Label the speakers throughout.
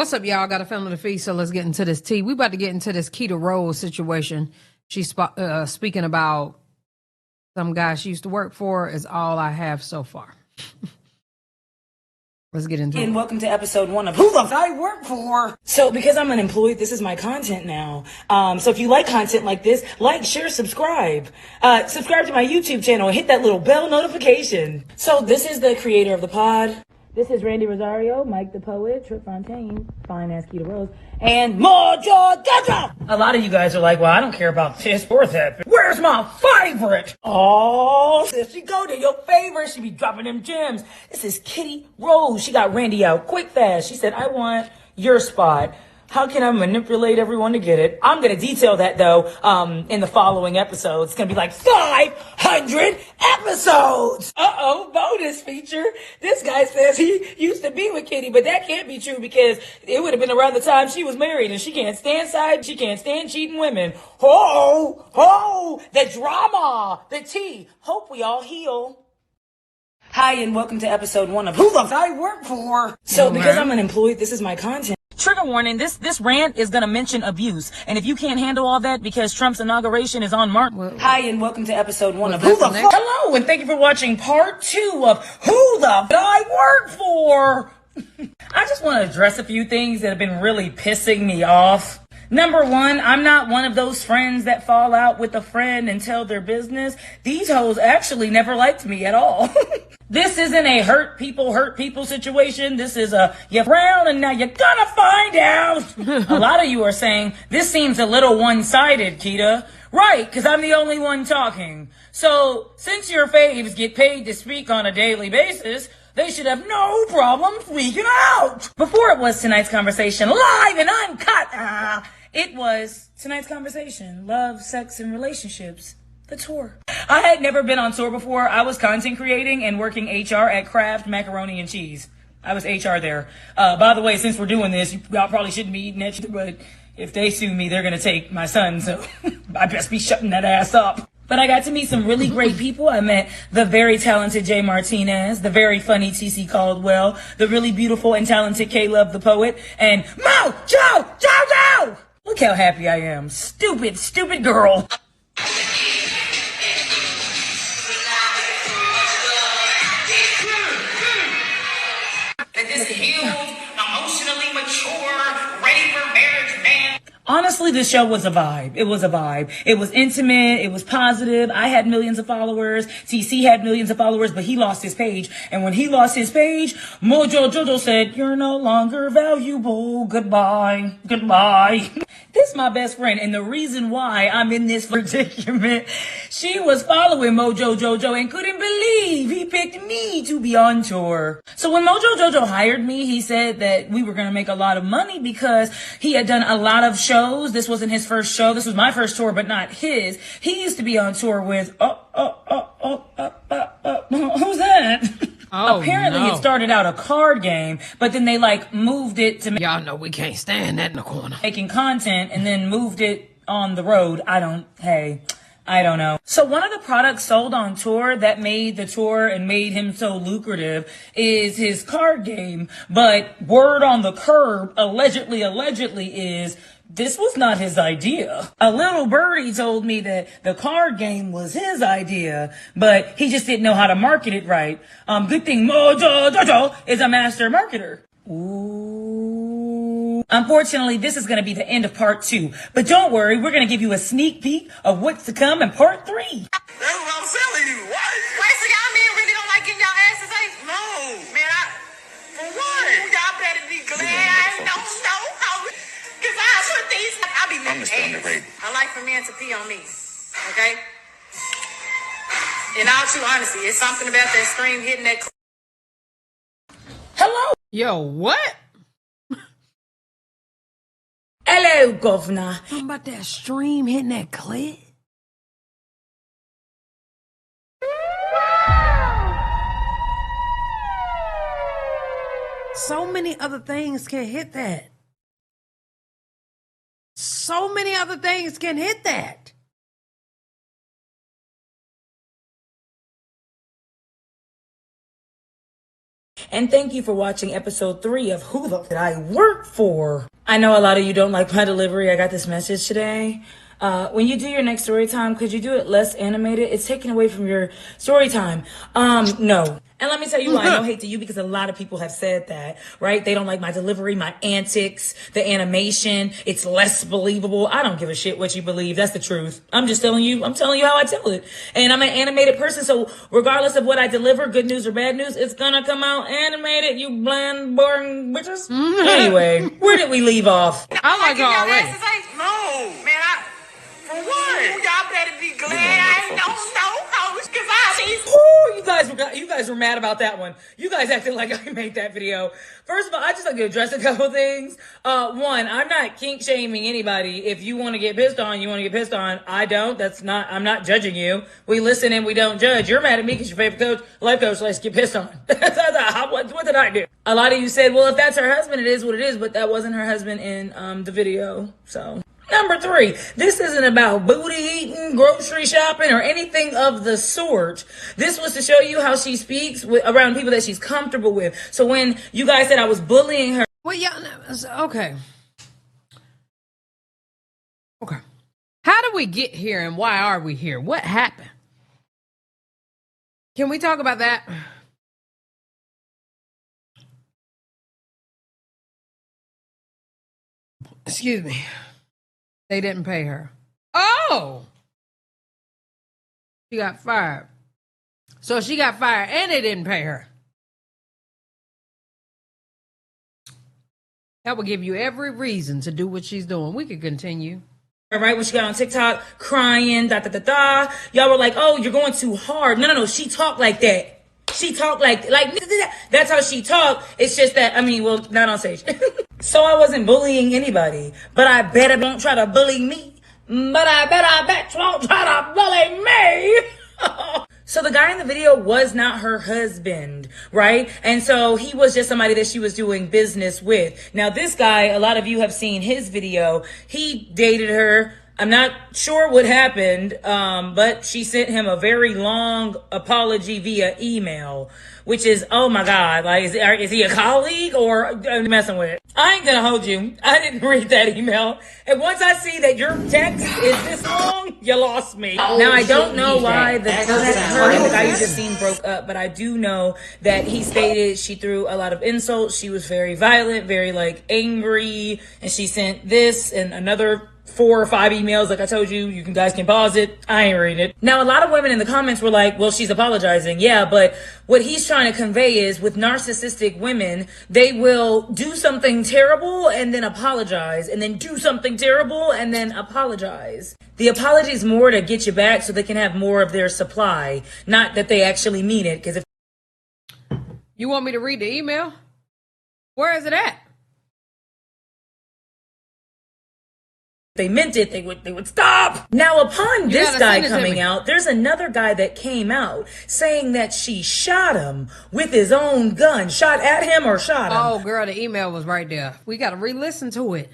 Speaker 1: What's up, y'all? Got a family to feed, so let's get into this tea. We about to get into this Keita Rose situation. She's speaking about some guy she used to work for is all I have so far. Let's get into it.
Speaker 2: And welcome to episode 1 of Who the F I Work For. So because I'm unemployed, this is my content now. So if you like content like this, like, share, subscribe. Subscribe to my YouTube channel and hit that little bell notification. So this is the creator of the pod. This is Randy Rosario, Mike the Poet, Trip Fontaine, fine ass Keita Rose, and Mojo Dojo. A lot of you guys are like, well, I don't care about this or that. Where's my favorite? Oh, there she go to your favorite. She be dropping them gems. This is Keita Rose. She got Randy out quick fast. She said, I want your spot. How can I manipulate everyone to get it? I'm going to detail that, though, in the following episodes. It's going to be like 500 episodes. Uh-oh, bonus feature. This guy says he used to be with Kitty, but that can't be true because it would have been around the time she was married, and she can't stand cheating women. Ho, the drama, the tea. Hope we all heal. Hi, and welcome to episode 1 of Who the F I Work For. So because I'm unemployed, this is my content. Trigger warning, this rant is going to mention abuse. And if you can't handle all that because Trump's inauguration is on March. Hi, and welcome to episode 1 of Who the F. Hello, and thank you for watching part 2 of Who the F I Work For. I just want to address a few things that have been really pissing me off. Number 1, I'm not one of those friends that fall out with a friend and tell their business. These hoes actually never liked me at all. This isn't a hurt people situation. This is a, you're brown and now you're gonna find out. A lot of you are saying, this seems a little one-sided, Keita. Right, because I'm the only one talking. So, since your faves get paid to speak on a daily basis, they should have no problem freaking out. Before it was tonight's conversation, live and uncut. It was tonight's conversation, love, sex, and relationships. The tour. I had never been on tour before. I was content creating and working HR at Kraft Macaroni and Cheese. I was HR there. By the way, since we're doing this, y'all probably shouldn't be eating that, but if they sue me, they're going to take my son, so I best be shutting that ass up. But I got to meet some really great people. I met the very talented Jay Martinez, the very funny TC Caldwell, the really beautiful and talented K-Love the Poet, and Mojo. Look how happy I am. Stupid girl. This healed, emotionally mature, ready for marriage man. Honestly, this show was a vibe. It was a vibe. It was intimate. It was positive. I had millions of followers. TC had millions of followers, but he lost his page. And when he lost his page, Mojo Jojo said, you're no longer valuable. Goodbye. This is my best friend, and the reason why I'm in this predicament, she was following Mojo Jojo and couldn't believe he picked me to be on tour. So when Mojo Jojo hired me, he said that we were going to make a lot of money because he had done a lot of shows. This wasn't his first show. This was my first tour, but not his. He used to be on tour with, who's that?
Speaker 1: Oh,
Speaker 2: apparently
Speaker 1: no.
Speaker 2: It started out a card game, but then they moved it to
Speaker 1: Y'all know we can't stand that in the corner.
Speaker 2: making content and then moved it on the road. I don't know. So one of the products sold on tour that made the tour and made him so lucrative is his card game. But word on the curb, allegedly is this was not his idea. A little birdie told me that the card game was his idea, but he just didn't know how to market it right. Good thing Mojo Jojo is a master marketer. Ooh. Unfortunately, this is going to be the end of part 2. But don't worry, we're going to give you a sneak peek of what's to come in part 3.
Speaker 3: That's what I'm telling you. Wait, so y'all men really don't like getting y'all asses ate? No. Man, for what? Y'all better be glad I don't know. Because I put these, I be making eggs. I like for men to pee on me. Okay? In all true honesty, it's something about that stream hitting that.
Speaker 2: Hello.
Speaker 1: Yo, what?
Speaker 2: Hello, governor.
Speaker 1: Something about that stream hitting that clit? So many other things can hit that. So many other things can hit that.
Speaker 2: and thank you for watching episode 3 of Who the Did I Work For? I know a lot of you don't like my delivery. I got this message today. When you do your next story time, could you do it less animated? It's taken away from your story time. No. And let me tell you why. No hate to you, because a lot of people have said that, right? They don't like my delivery, my antics, the animation. It's less believable. I don't give a shit what you believe. That's the truth. I'm just telling you how I tell it. And I'm an animated person, so regardless of what I deliver, good news or bad news, it's gonna come out animated, you bland, boring bitches. Anyway, where did we leave off?
Speaker 1: I like her already.
Speaker 3: No, man, for what? Y'all better be glad I don't know how, because
Speaker 2: You guys were mad about that one. You guys acted like I made that video. First of all, I just like to address a couple things. One, I'm not kink shaming anybody. If you want to get pissed on, you want to get pissed on. I don't. I'm not judging you. We listen and we don't judge. You're mad at me because your favorite coach, life coach, let's get pissed on. What did I do? A lot of you said, well, if that's her husband, it is what it is, but that wasn't her husband in the video, so. Number 3, this isn't about booty eating, grocery shopping, or anything of the sort. This was to show you how she speaks around people that she's comfortable with. So when you guys said I was bullying her.
Speaker 1: Well, yeah, okay. Okay. How did we get here and why are we here? What happened? Can we talk about that? Excuse me. They didn't pay her. Oh! She got fired. So she got fired and they didn't pay her. That will give you every reason to do what she's doing. We could continue.
Speaker 2: Right, when she got on TikTok crying, y'all were like, oh, you're going too hard. No, she talked like that. She talked like that's how she talked. It's just that, not on stage. So I wasn't bullying anybody, but I bet I don't try to bully me. But I bet you won't try to bully me. So the guy in the video was not her husband, right? And so he was just somebody that she was doing business with. Now this guy, a lot of you have seen his video. He dated her. I'm not sure what happened, but she sent him a very long apology via email, which is, oh my God, like, is he a colleague or messing with it? I ain't gonna hold you. I didn't read that email. And once I see that your text is this long, you lost me. Now, I don't know why her and the guy you just seen broke up, but I do know that he stated she threw a lot of insults. She was very violent, very angry, and she sent this and another 4 or 5 emails. Like I told you, you guys can pause it. I ain't reading it. Now, a lot of women in the comments were like, well, she's apologizing. Yeah, but what he's trying to convey is with narcissistic women, they will do something terrible and then apologize, and then do something terrible and then apologize. The apology is more to get you back so they can have more of their supply, not that they actually mean it. Because if
Speaker 1: you want me to read the email, where is it at?
Speaker 2: they meant it, they would stop. Now, upon this guy coming out, there's another guy that came out saying that she shot him with his own gun. Shot at him or shot him?
Speaker 1: Oh, girl, the email was right there. We got to re-listen to it.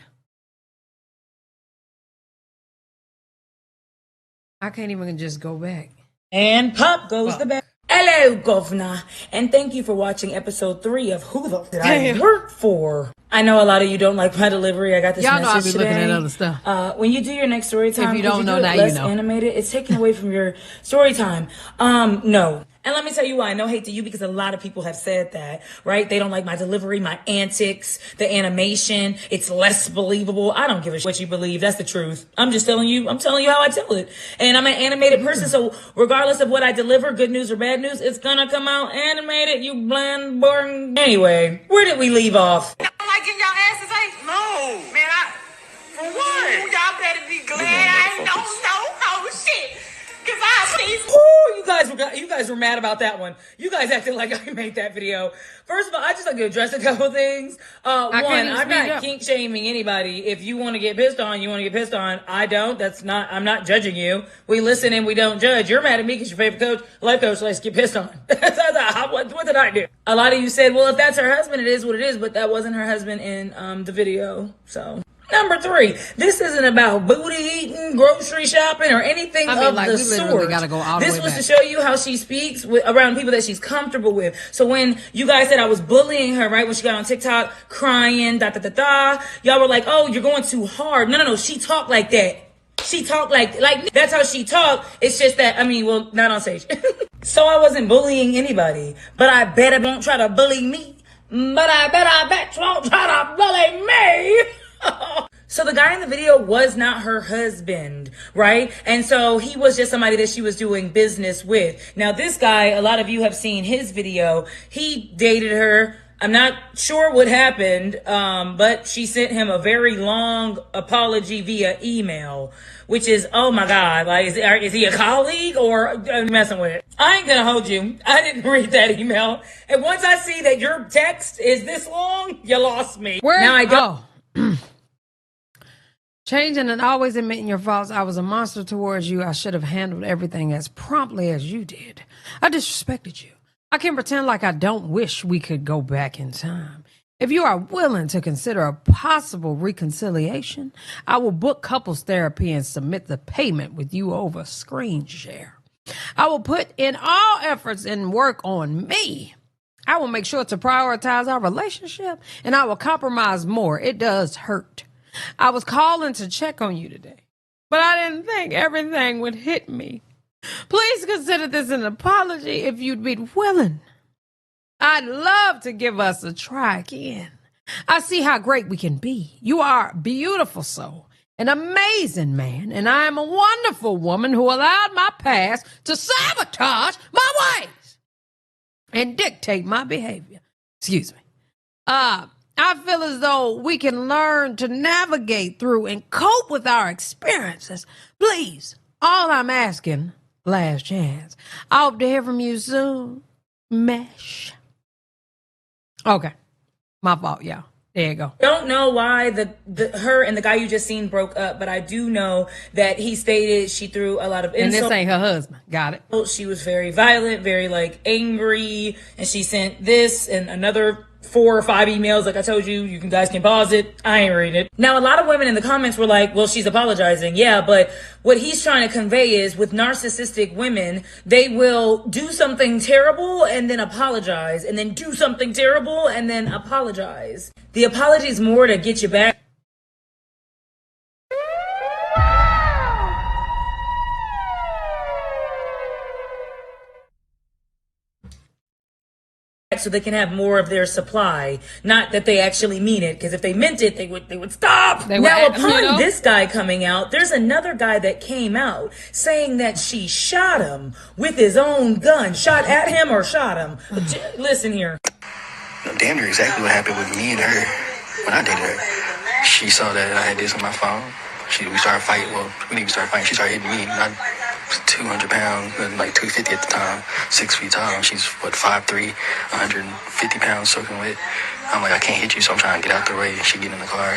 Speaker 1: I can't even just go back.
Speaker 2: And pop goes the bag. Hello, governor, and thank you for watching episode 3 of Who the Did I Work For? I know a lot of you don't like my delivery. I got this
Speaker 1: Y'all
Speaker 2: message
Speaker 1: know I be
Speaker 2: today.
Speaker 1: looking at other stuff.
Speaker 2: When you do your next story time,
Speaker 1: if you don't know
Speaker 2: do
Speaker 1: now,
Speaker 2: less
Speaker 1: you know.
Speaker 2: Animated. It's taken away from your story time. No. And let me tell you why. No hate to you, because a lot of people have said that, right? They don't like my delivery, my antics, the animation. It's less believable. I don't give a shit what you believe. That's the truth. I'm just telling you. I'm telling you how I tell it. And I'm an animated person, so regardless of what I deliver, good news or bad news, it's gonna come out animated. You bland, boring. Anyway, where did we leave off?
Speaker 3: Y'all like getting y'all asses ate? No, man. For what? Y'all better be glad I don't know. Oh shit. Cause
Speaker 2: You guys were mad about that one. You guys acted like I made that video. First of all, I just like to address a couple things. One, I'm not kink shaming anybody. If you want to get pissed on, you want to get pissed on. I don't. I'm not judging you. We listen and we don't judge. You're mad at me because your favorite coach, life coach, let's get pissed on. What did I do? A lot of you said, well, if that's her husband, it is what it is, but that wasn't her husband in the video. So Number 3, this isn't about booty eating, grocery shopping, or anything of
Speaker 1: like,
Speaker 2: the
Speaker 1: we literally
Speaker 2: sort.
Speaker 1: gotta go all the
Speaker 2: This
Speaker 1: way
Speaker 2: was
Speaker 1: back.
Speaker 2: to show you how she speaks around people that she's comfortable with. So when you guys said I was bullying her, right, when she got on TikTok crying, y'all were like, oh, you're going too hard. No, she talked like that. She talked like that's how she talked. It's just that, well, not on stage. So I wasn't bullying anybody, but I bet it won't try to bully me. But I bet you won't try to bully me. So the guy in the video was not her husband, right? And so he was just somebody that she was doing business with. Now this guy, a lot of you have seen his video. He dated her. I'm not sure what happened, but she sent him a very long apology via email, which is, oh my God, like, is he a colleague or messing with it? I ain't gonna hold you. I didn't read that email. And once I see that your text is this long, you lost me. Now I don't.
Speaker 1: Changing and always admitting your faults. I was a monster towards you. I should have handled everything as promptly as you did. I disrespected you. I can pretend like I don't wish we could go back in time. If you are willing to consider a possible reconciliation, I will book couples therapy and submit the payment with you over screen share. I will put in all efforts and work on me. I will make sure to prioritize our relationship, and I will compromise more. It does hurt. I was calling to check on you today, but I didn't think everything would hit me. Please consider this an apology if you'd be willing. I'd love to give us a try again. I see how great we can be. You are a beautiful soul, an amazing man, and I am a wonderful woman who allowed my past to sabotage my ways and dictate my behavior. Excuse me. I feel as though we can learn to navigate through and cope with our experiences. Please, all I'm asking, last chance. I hope to hear from you soon. Mesh. Okay. My fault, y'all. There you go.
Speaker 2: Don't know why her and the guy you just seen broke up, but I do know that he stated she threw a lot of insults.
Speaker 1: And this ain't her husband. Got it.
Speaker 2: She was very violent, very angry, and she sent this and another 4 or 5 emails. Like I told you, you guys can pause it. I ain't reading it. Now, a lot of women in the comments were like, well, she's apologizing. Yeah, but what he's trying to convey is with narcissistic women, they will do something terrible and then apologize, and then do something terrible and then apologize. The apology is more to get you back. So they can have more of their supply. Not that they actually mean it, because if they meant it, they would stop. Now, upon this guy coming out, there's another guy that came out saying that she shot him with his own gun. Shot at him or shot him. Listen here.
Speaker 4: Damn near exactly what happened with me and her when I dated her. She saw that I had this on my phone. We started fighting. Well, we didn't even start fighting. She started hitting me. I was 200 pounds, like 250 at the time, 6 feet tall. She's, 5'3", 150 pounds soaking wet. I'm like, I can't hit you, so I'm trying to get out the way. She get in the car,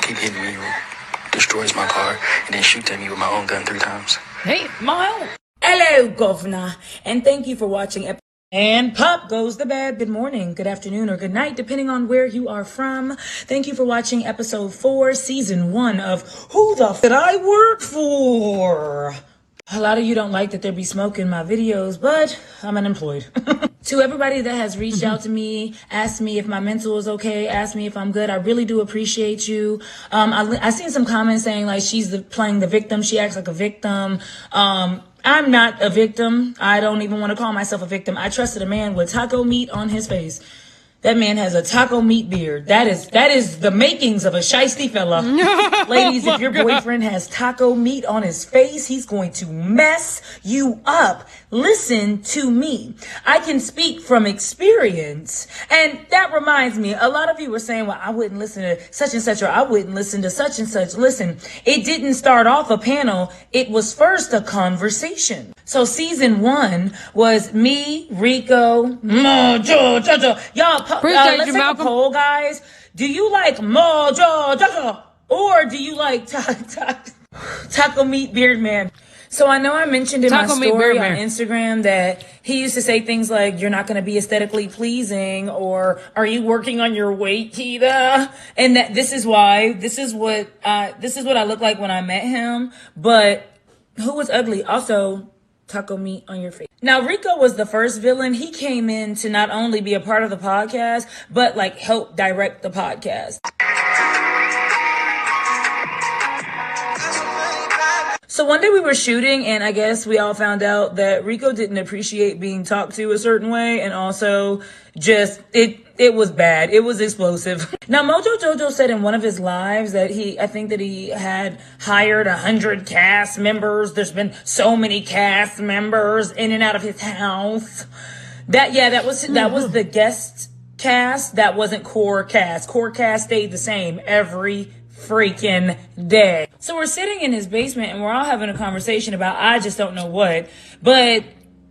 Speaker 4: keep hitting me, destroys my car, and then shoots at me with my own gun 3 times.
Speaker 1: Hey,
Speaker 2: Mile. Hello, governor, and thank you for watching. And pop goes the bed. Good morning, good afternoon, or good night, depending on where you are from. Thank you for watching episode 4, season 1 of Who the F Did I Work For? A lot of you don't like that there be smoke in my videos, but I'm unemployed. To everybody that has reached out to me, asked me if my mental is okay, asked me if I'm good, I really do appreciate you. I seen some comments saying like she's playing the victim. She acts like a victim. I'm not a victim. I don't even want to call myself a victim. I trusted a man with taco meat on his face. That man has a taco meat beard. That is the makings of a shiesty fella. Ladies, if your boyfriend has taco meat on his face, he's going to mess you up. Listen to me. I can speak from experience. And that reminds me, a lot of you were saying, well, I wouldn't listen to such and such, or I wouldn't listen to such and such. Listen, it didn't start off a panel. It was first a conversation. So season 1 was me, Rico, Mojo, y'all. Let's take a poll, guys. Do you like Mojo, or do you like taco meat beard man? So I know I mentioned in my
Speaker 1: Taco meat,
Speaker 2: story
Speaker 1: bear.
Speaker 2: on Instagram that he used to say things like, "You're not going to be aesthetically pleasing," or "Are you working on your weight, Keita?" And that this is what I look like when I met him. But who was ugly? Also, taco meat on your face. Now, Rico was the first villain. He came in to not only be a part of the podcast, but like help direct the podcast. So one day we were shooting, and I guess we all found out that Rico didn't appreciate being talked to a certain way, and also just it was bad. It was explosive. Now, Mojo Jojo said in one of his lives that I think that he had hired 100 cast members. There's been so many cast members in and out of his house. That was the guest cast. That wasn't core cast. Core cast stayed the same every freaking day. So we're sitting in his basement and we're all having a conversation about I just don't know what, but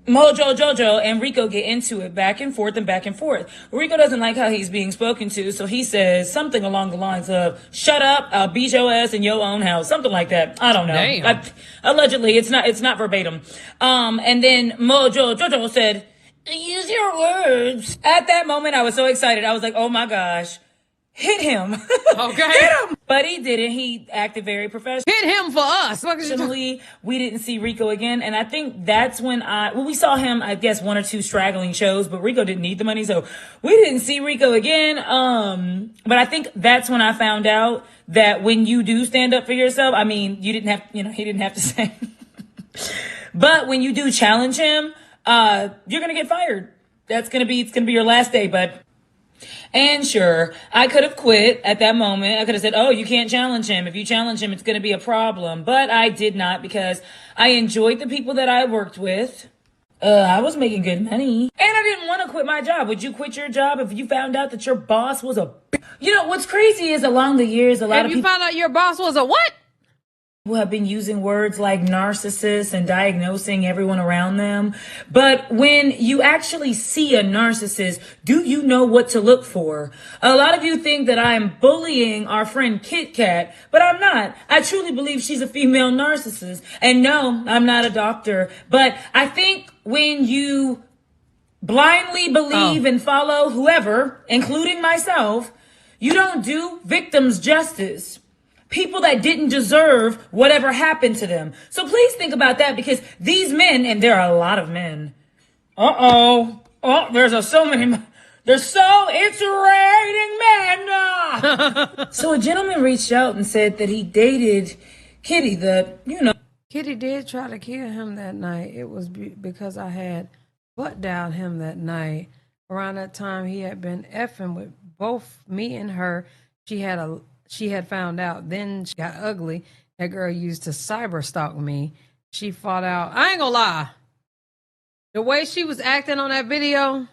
Speaker 2: Mojo Jojo and Rico get into it back and forth. Rico doesn't like how he's being spoken to, so he says something along the lines of, "Shut up, I'll beat your ass in your own house." Something like that. I don't know. Allegedly, it's not verbatim. And then Mojo Jojo said, "Use your words." At that moment, I was so excited. I was like, oh my gosh. Hit him.
Speaker 1: Okay.
Speaker 2: Hit him. But he didn't. He acted very professional.
Speaker 1: Hit him for us.
Speaker 2: Unfortunately, we didn't see Rico again. And I think that's when we saw him, I guess, one or two straggling shows, but Rico didn't need the money. So we didn't see Rico again. But I think that's when I found out that when you do stand up for yourself, I mean, he didn't have to say, but when you do challenge him, you're going to get fired. It's going to be your last day, bud. And sure, I could have quit at that moment. I could have said, "Oh, you can't challenge him. If you challenge him, it's going to be a problem." But I did not, because I enjoyed the people that I worked with. I was making good money. And I didn't want to quit my job. Would you quit your job if you found out that your boss was a... You know, what's crazy is along the years, a lot of people...
Speaker 1: If you found out your boss was a what?
Speaker 2: Who have been using words like narcissist and diagnosing everyone around them. But when you actually see a narcissist, do you know what to look for? A lot of you think that I am bullying our friend Kit Kat, but I'm not. I truly believe she's a female narcissist. And no, I'm not a doctor. But I think when you blindly believe and follow whoever, including myself, you don't do victims justice. People that didn't deserve whatever happened to them. So please think about that, because these men, and there are a lot of men. There's so it's raining men. So a gentleman reached out and said that he dated Kitty,
Speaker 1: Kitty did try to kill him that night. It was because I had butt dialed him that night. Around that time, he had been effing with both me and her. She had found out. Then she got ugly. That girl used to cyber stalk me. She fought out. I ain't gonna lie. The way she was acting on that video,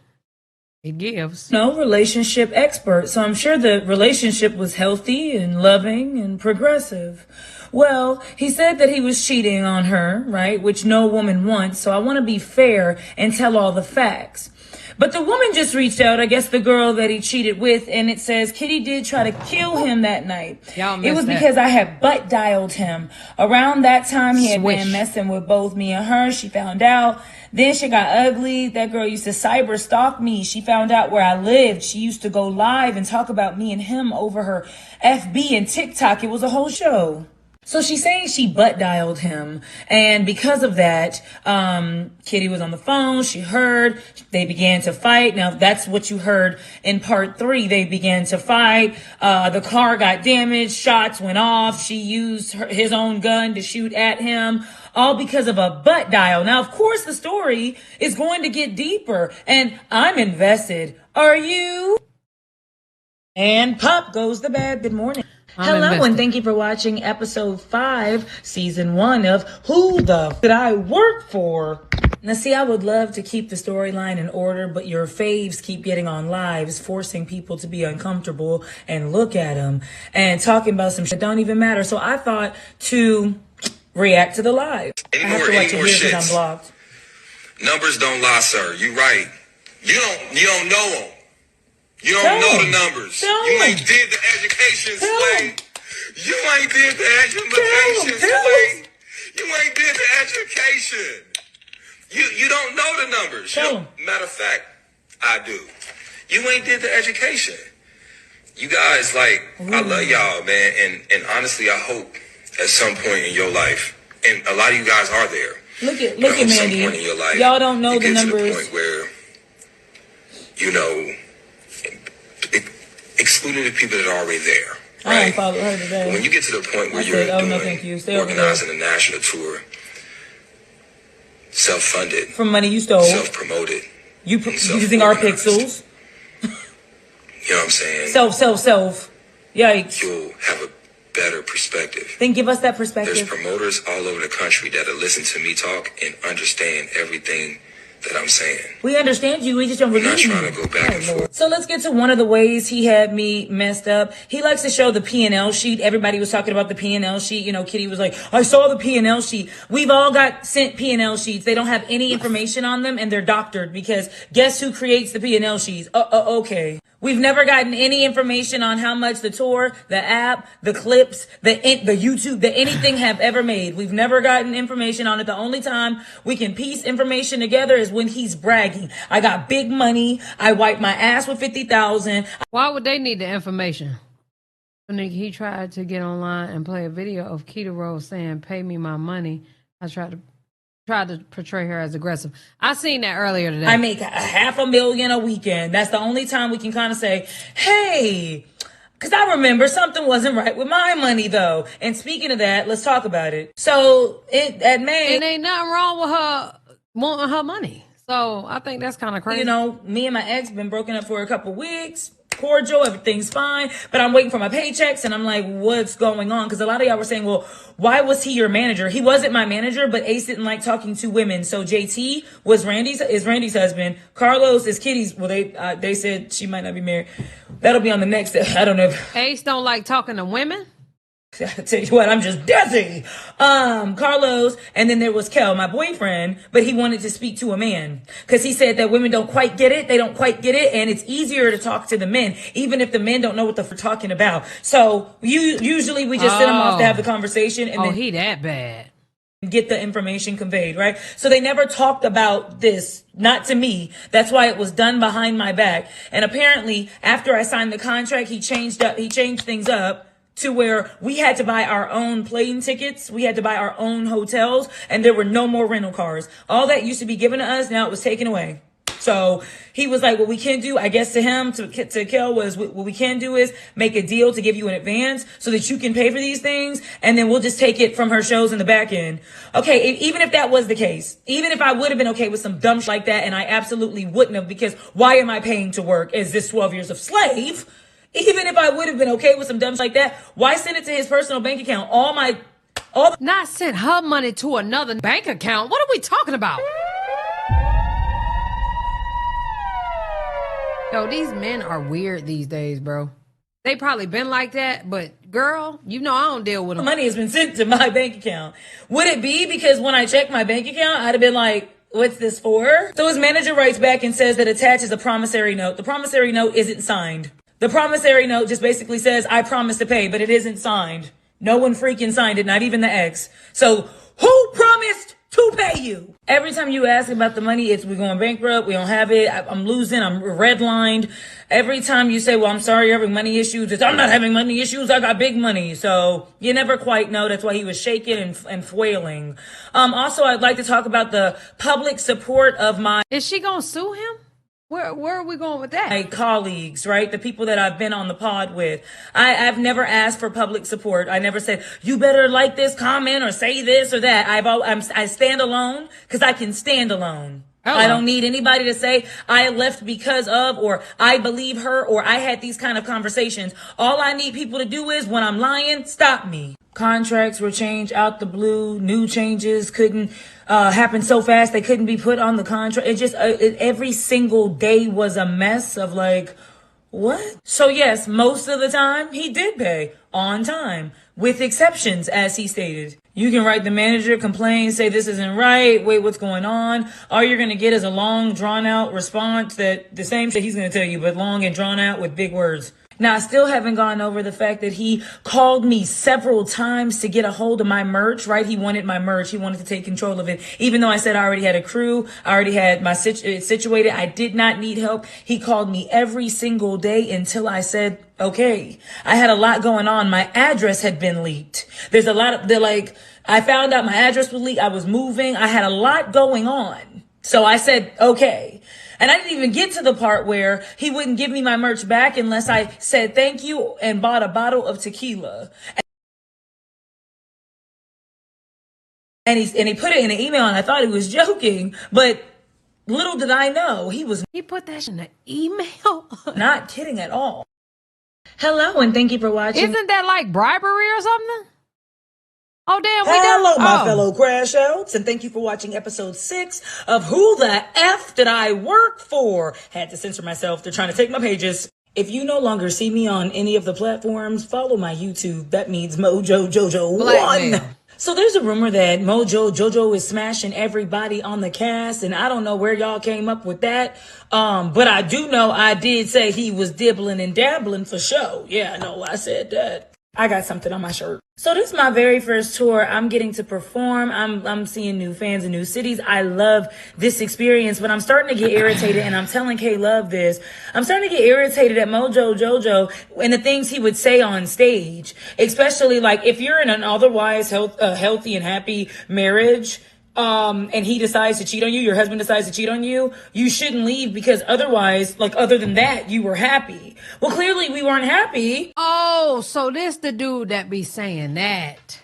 Speaker 1: it gives.
Speaker 2: No relationship expert. So I'm sure the relationship was healthy and loving and progressive. Well, he said that he was cheating on her, right? Which no woman wants. So I want to be fair and tell all the facts. But the woman just reached out, I guess the girl that he cheated with, and it says Kitty did try to kill him that night. It was because I had butt dialed him. Around that time, he had been messing with both me and her. She found out. Then she got ugly. That girl used to cyber stalk me. She found out where I lived. She used to go live and talk about me and him over her FB and TikTok. It was a whole show. So she's saying she butt dialed him. And because of that, Kitty was on the phone. She heard. They began to fight. Now, that's what you heard in part 3. They began to fight. The car got damaged. Shots went off. She used his own gun to shoot at him. All because of a butt dial. Now, of course, the story is going to get deeper. And I'm invested. Are you? And pop goes the bed. Good morning. Hello, and thank you for watching episode 5, season 1 of Who the Did I Work For? Now, see, I would love to keep the storyline in order, but your faves keep getting on lives, forcing people to be uncomfortable and look at them and talking about some shit that don't even matter. So I thought to react to the live. I have to watch it here because I'm blocked.
Speaker 5: Numbers don't lie, sir. You right. You don't know them. You don't know the numbers. You ain't did the education slave. You ain't did the education slave. You ain't did the education. You don't know the numbers. Matter of fact, I do. You ain't did the education. You guys, like, I love y'all, man. And honestly, I hope at some point in your life, and a lot of you guys are there.
Speaker 2: Look at Mandy.
Speaker 5: Some point in your life,
Speaker 2: y'all don't know the numbers.
Speaker 5: To the point where, you know, excluding the people that are already there. Right?
Speaker 2: I ain't followed her today.
Speaker 5: But when you get to the point where you're organizing a national tour, self-funded,
Speaker 2: from money you stole,
Speaker 5: self-promoted,
Speaker 2: using our pixels.
Speaker 5: You know what I'm saying?
Speaker 2: Self. Yikes.
Speaker 5: You'll have a better perspective.
Speaker 2: Then give us that perspective.
Speaker 5: There's promoters all over the country that'll listen to me talk and understand everything that I'm saying. We understand
Speaker 2: you. We just don't believe you.
Speaker 5: I'm not trying to go back and forth.
Speaker 2: So let's get to one of the ways he had me messed up. He likes to show the P&L sheet. Everybody was talking about the P&L sheet. You know, Kitty was like, I saw the P&L sheet. We've all got sent P&L sheets. They don't have any information on them, and they're doctored because guess who creates the P&L sheets? Okay. We've never gotten any information on how much the tour, the app, the clips, the YouTube, the anything have ever made. We've never gotten information on it. The only time we can piece information together is when he's bragging. I got big money. I wiped my ass with 50,000.
Speaker 1: Why would they need the information? When he tried to get online and play a video of Keita Rose saying, "Pay me my money," I tried to portray her as aggressive. I seen that earlier today.
Speaker 2: I make $500,000 a weekend. That's the only time we can kind of say, hey, because I remember something wasn't right with my money, though. And speaking of that, let's talk about it. So at May,
Speaker 1: and ain't nothing wrong with her wanting her money. So I think that's kind of crazy.
Speaker 2: You know, me and my ex been broken up for a couple weeks. Cordial, everything's fine, but I'm waiting for my paychecks, and I'm like, what's going on? Because a lot of y'all were saying, well, why was he your manager? He wasn't my manager, but Ace didn't like talking to women. So JT is Randy's husband. Carlos is Kitty's. Well, they said she might not be married. That'll be on the next. I don't know.
Speaker 1: Ace don't like talking to women.
Speaker 2: I tell you what, I'm just dizzy. Carlos, and then there was Kel, my boyfriend, but he wanted to speak to a man because he said that women don't quite get it. They don't quite get it, and it's easier to talk to the men, even if the men don't know what the we're talking about. So usually we just send them off to have the conversation, and then
Speaker 1: he that bad.
Speaker 2: Get the information conveyed, right? So they never talked about this, not to me. That's why it was done behind my back. And apparently, after I signed the contract, he changed things up to where we had to buy our own plane tickets. We had to buy our own hotels, and there were no more rental cars. All that used to be given to us. Now it was taken away. So he was like, what we can do, I guess to him, to Kel, was what we can do is make a deal to give you in advance so that you can pay for these things. And then we'll just take it from her shows in the back end. Okay. Even if that was the case, even if I would have been okay with some dumb shit like that, and I absolutely wouldn't have, because why am I paying to work? Is this 12 years of slave? Even if I would have been okay with some dumb shit like that, why send it to his personal bank account?
Speaker 1: Not send her money to another bank account. What are we talking about? Yo, these men are weird these days, bro. They probably been like that, but girl, you know I don't deal with them.
Speaker 2: Money has been sent to my bank account. Would it be because when I checked my bank account, I'd have been like, what's this for? So his manager writes back and says that attaches a promissory note. The promissory note isn't signed. The promissory note just basically says, I promise to pay, but it isn't signed. No one freaking signed it, not even the ex. So who promised to pay you? Every time you ask about the money, it's we're going bankrupt, we don't have it, I'm losing, I'm redlined. Every time you say, well, I'm sorry you're having money issues, it's I'm not having money issues, I got big money. So you never quite know. That's why he was shaking and flailing. Also, I'd like to talk about the public support of my...
Speaker 1: Is she gonna sue him? Where are we going with that?
Speaker 2: My colleagues, right? The people that I've been on the pod with. I've never asked for public support. I never said, you better like this comment or say this or that. I stand alone because I can stand alone. Hello. I don't need anybody to say I left because of, or I believe her, or I had these kind of conversations. All I need people to do is when I'm lying, stop me. Contracts were changed out the blue. New changes couldn't happen so fast they couldn't be put on the contract. It just every single day was a mess of like, what? So yes, most of the time he did pay on time, with exceptions, as he stated. You can write the manager, complain, say this isn't right, wait, what's going on? All you're going to get is a long, drawn-out response that the same shit he's going to tell you, but long and drawn out with big words. Now, I still haven't gone over the fact that he called me several times to get a hold of my merch, right? He wanted my merch. He wanted to take control of it. Even though I said I already had a crew, I already had my situated, I did not need help. He called me every single day until I said, okay. I had a lot going on. My address had been leaked. There's a lot of, I found out my address was leaked. I was moving. I had a lot going on. So I said, okay. And I didn't even get to the part where he wouldn't give me my merch back unless I said thank you and bought a bottle of tequila. And he put it in an email, and I thought he was joking, but little did I know he
Speaker 1: put that in an email.
Speaker 2: Not kidding at all. Hello, and thank you for watching.
Speaker 1: Isn't that like bribery or something? Oh, damn.
Speaker 2: Hello, my fellow crash outs, and thank you for watching episode 6 of Who the F Did I Work For? Had to censor myself. They're trying to take my pages. If you no longer see me on any of the platforms, follow my YouTube. That means Mojo Jojo 1. So there's a rumor that Mojo Jojo is smashing everybody on the cast, and I don't know where y'all came up with that. But I do know I did say he was dibbling and dabbling for show. Yeah, no, I said that. I got something on my shirt. So this is my very first tour. I'm getting to perform. I'm seeing new fans in new cities. I love this experience, but I'm starting to get irritated, and I'm telling K-Love this. I'm starting to get irritated at Mojo Jojo and the things he would say on stage, especially like if you're in an otherwise healthy and happy marriage, and he decides to cheat on you, your husband decides to cheat on you, you shouldn't leave because otherwise, like other than that, you were happy. Well, clearly we weren't happy.
Speaker 1: Oh, so this the dude that be saying that.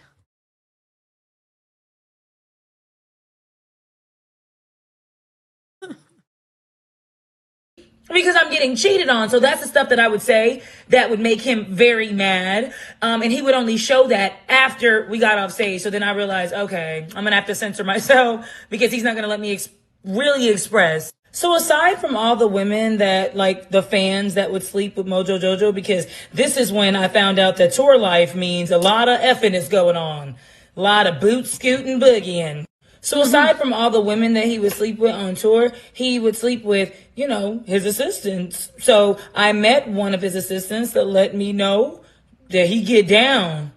Speaker 2: Because I'm getting cheated on. So that's the stuff that I would say that would make him very mad. And he would only show that after we got off stage. So then I realized, okay, I'm going to have to censor myself because he's not going to let me really express. So aside from all the women that, like the fans that would sleep with Mojo Jojo, because this is when I found out that tour life means a lot of effing is going on. A lot of boot scooting boogieing. So aside from all the women that he would sleep with on tour, he would sleep with, you know, his assistants. So I met one of his assistants that let me know that he get down.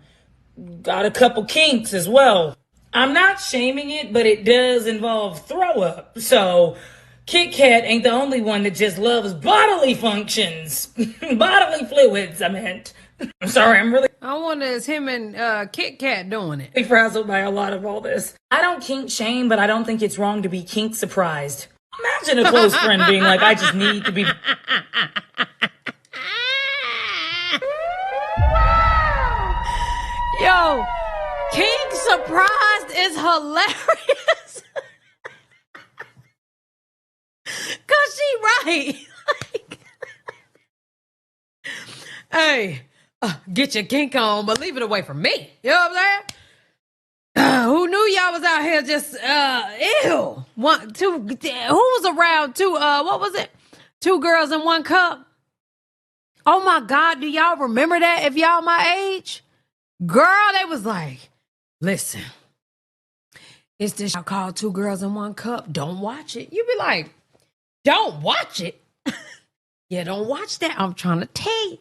Speaker 2: Got a couple kinks as well. I'm not shaming it, but it does involve throw up. So Kit Kat ain't the only one that just loves bodily functions. Bodily fluids, I meant. I'm sorry,
Speaker 1: I wonder is him and Kit Kat doing it.
Speaker 2: Frazzled by a lot of all this. I don't kink shame, but I don't think it's wrong to be kink surprised. Imagine a close friend being like, I just need to be.
Speaker 1: Yo, kink surprised is hilarious. Cause she right. Hey. Get your kink on, but leave it away from me. You know what I'm saying? Who knew y'all was out here just, ew. Who was around what was it? 2 girls in 1 cup? Oh my God, do y'all remember that if y'all my age? Girl, they was like, listen, it's this show called 2 Girls in 1 Cup. Don't watch it. You be like, don't watch it? Yeah, don't watch that. I'm trying to tell you.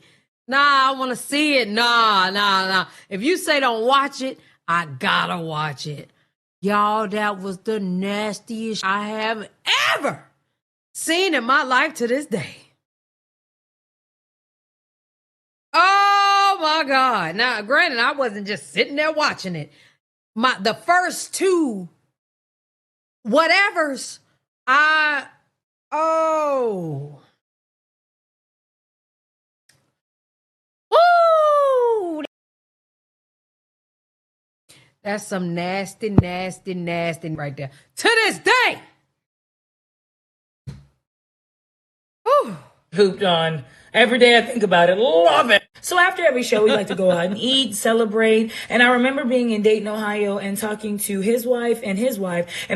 Speaker 1: Nah, I want to see it. Nah. If you say don't watch it, I gotta watch it. Y'all, that was the nastiest I have ever seen in my life to this day. Oh my God. Now, granted, I wasn't just sitting there watching it. The first 2 whatevers, Woo! That's some nasty right there. To this day. Woo.
Speaker 2: Pooped on. Every day I think about it. Love it. So after every show, we like to go out and eat, celebrate. And I remember being in Dayton, Ohio, and talking to his wife and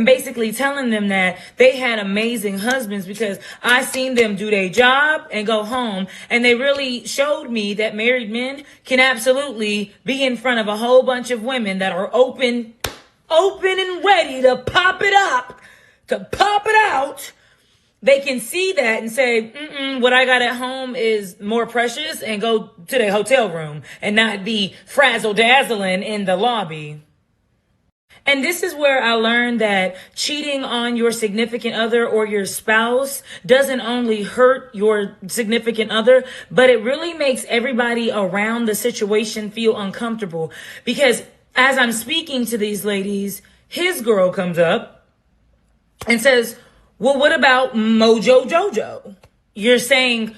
Speaker 2: basically telling them that they had amazing husbands because I seen them do their job and go home. And they really showed me that married men can absolutely be in front of a whole bunch of women that are open and ready to pop it up, to pop it out. they can see that and say, what I got at home is more precious, and go to the hotel room and not be frazzle-dazzling in the lobby. And this is where I learned that cheating on your significant other or your spouse doesn't only hurt your significant other, but it really makes everybody around the situation feel uncomfortable. Because as I'm speaking to these ladies, his girl comes up and says, well, what about Mojo Jojo? You're saying,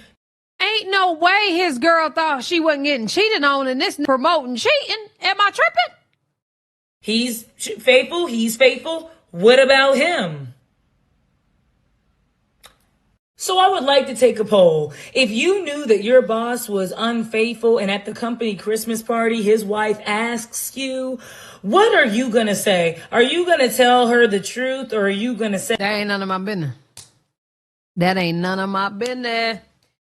Speaker 1: ain't no way his girl thought she wasn't getting cheated on and this promoting cheating. Am I tripping?
Speaker 2: He's faithful. He's faithful. What about him? So I would like to take a poll. If you knew that your boss was unfaithful and at the company Christmas party, his wife asks you, what are you going to say? Are you going to tell her the truth, or are you going to say,
Speaker 1: that ain't none of my business? That ain't none of my business.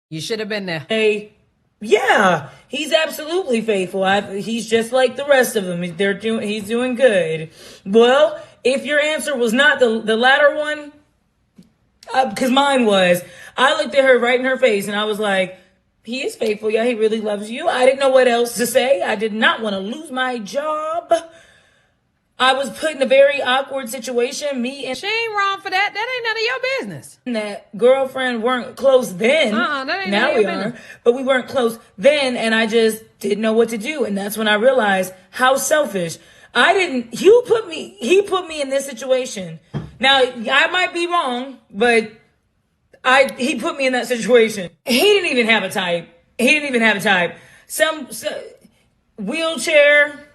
Speaker 1: You should have been there.
Speaker 2: Hey, yeah, he's absolutely faithful. He's just like the rest of them. He's doing good. Well, if your answer was not the latter one, because mine was, I looked at her right in her face and I was like, he is faithful. Yeah, he really loves you. I didn't know what else to say. I did not want to lose my job. I was put in a very awkward situation. Me and
Speaker 1: she ain't wrong for that. That ain't none of your business.
Speaker 2: That girlfriend weren't close then.
Speaker 1: That ain't
Speaker 2: now
Speaker 1: none of
Speaker 2: we
Speaker 1: your
Speaker 2: are,
Speaker 1: business.
Speaker 2: but we weren't close then, and I just didn't know what to do. And that's when I realized how selfish. He put me in this situation. Now I might be wrong, but he put me in that situation. He didn't even have a type. Some wheelchair.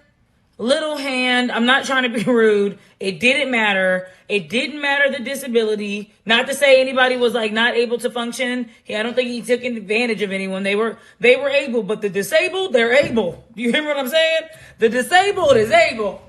Speaker 2: Little hand. I'm not trying to be rude. It didn't matter. It didn't matter the disability. Not to say anybody was like not able to function. I don't think he took advantage of anyone. They were able, but the disabled, they're able. You hear what I'm saying? The disabled is able.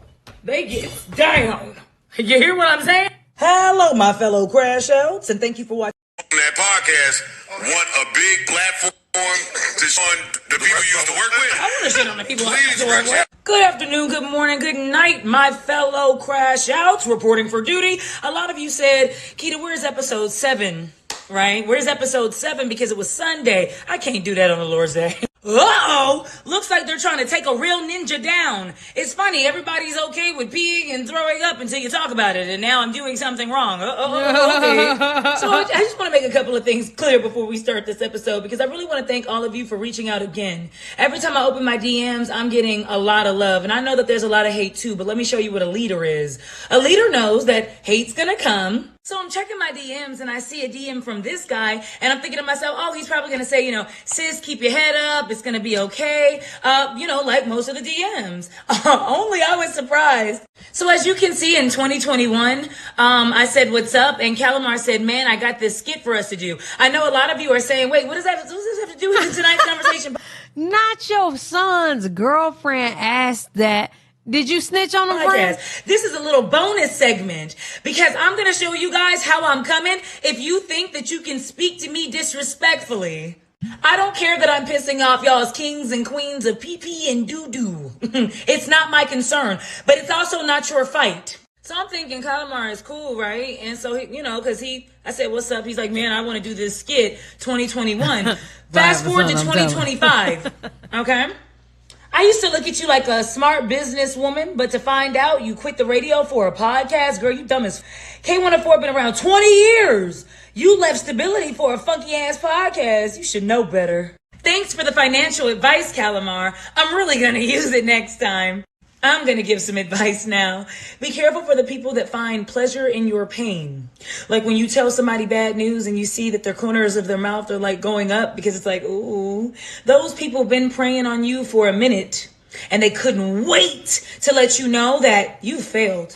Speaker 2: They get down. You hear what I'm saying? Hello, my fellow crash outs, and thank you for watching.
Speaker 5: That podcast want a big platform to show the people you used to work with.
Speaker 2: I want to shit on the people I used
Speaker 5: Please
Speaker 2: to work with. Good afternoon, good morning, good night, my fellow crash outs reporting for duty. A lot of you said, Keita, where's episode 7? Right? Where's episode 7? Because it was Sunday. I can't do that on the Lord's Day. Uh-oh! Looks like they're trying to take a real ninja down. It's funny, everybody's okay with peeing and throwing up until you talk about it, and now I'm doing something wrong. Okay. So I just want to make a couple of things clear before we start this episode, because I really want to thank all of you for reaching out again. Every time I open my DMs, I'm getting a lot of love, and I know that there's a lot of hate too, but let me show you what a leader is. A leader knows that hate's gonna come. So I'm checking my DMs and I see a DM from this guy, and I'm thinking to myself, oh, he's probably going to say, sis, keep your head up. It's going to be okay. Like most of the DMs. Only I was surprised. So as you can see in 2021, I said, what's up? And Calamar said, man, I got this skit for us to do. I know a lot of you are saying, wait, what does this have to do with tonight's conversation?
Speaker 1: Not your son's girlfriend asked that. Did you snitch on them, friends?
Speaker 2: This is a little bonus segment because I'm going to show you guys how I'm coming if you think that you can speak to me disrespectfully. I don't care that I'm pissing off y'all's kings and queens of pee-pee and doo-doo. It's not my concern, but it's also not your fight. So I'm thinking Calamar is cool, right? And so, because I said, what's up? He's like, man, I want to do this skit 2021. Fast forward to 2025, okay? I used to look at you like a smart businesswoman, but to find out you quit the radio for a podcast, girl, you dumb as K104 been around 20 years. You left stability for a funky ass podcast. You should know better. Thanks for the financial advice, Calamar. I'm really going to use it next time. I'm going to give some advice now. Be careful for the people that find pleasure in your pain. Like when you tell somebody bad news and you see that their corners of their mouth are like going up because it's like, ooh, those people have been preying on you for a minute and they couldn't wait to let you know that you failed.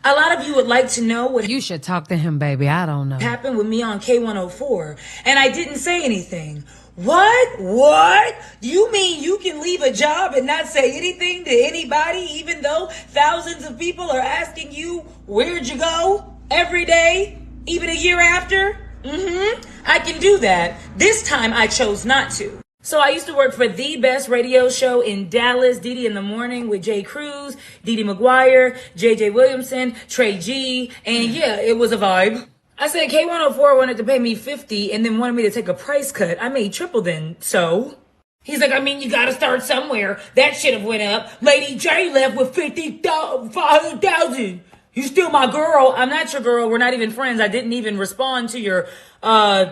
Speaker 2: A lot of you would like to know what
Speaker 1: you should talk to him, baby. I don't know.
Speaker 2: Happened with me on K104 and I didn't say anything. What? You mean you can leave a job and not say anything to anybody, even though thousands of people are asking you, where'd you go every day, even a year after? I can do that. This time I chose not to. So I used to work for the best radio show in Dallas, Didi in the Morning with Jay Cruz, Didi McGuire, JJ Williamson, Trey G, and yeah, it was a vibe. I said K104 wanted to pay me $50 and then wanted me to take a price cut. I made triple then, so. He's like, I mean, you gotta start somewhere. That should have went up. Lady J left with 500,000. You still my girl. I'm not your girl. We're not even friends. I didn't even respond to your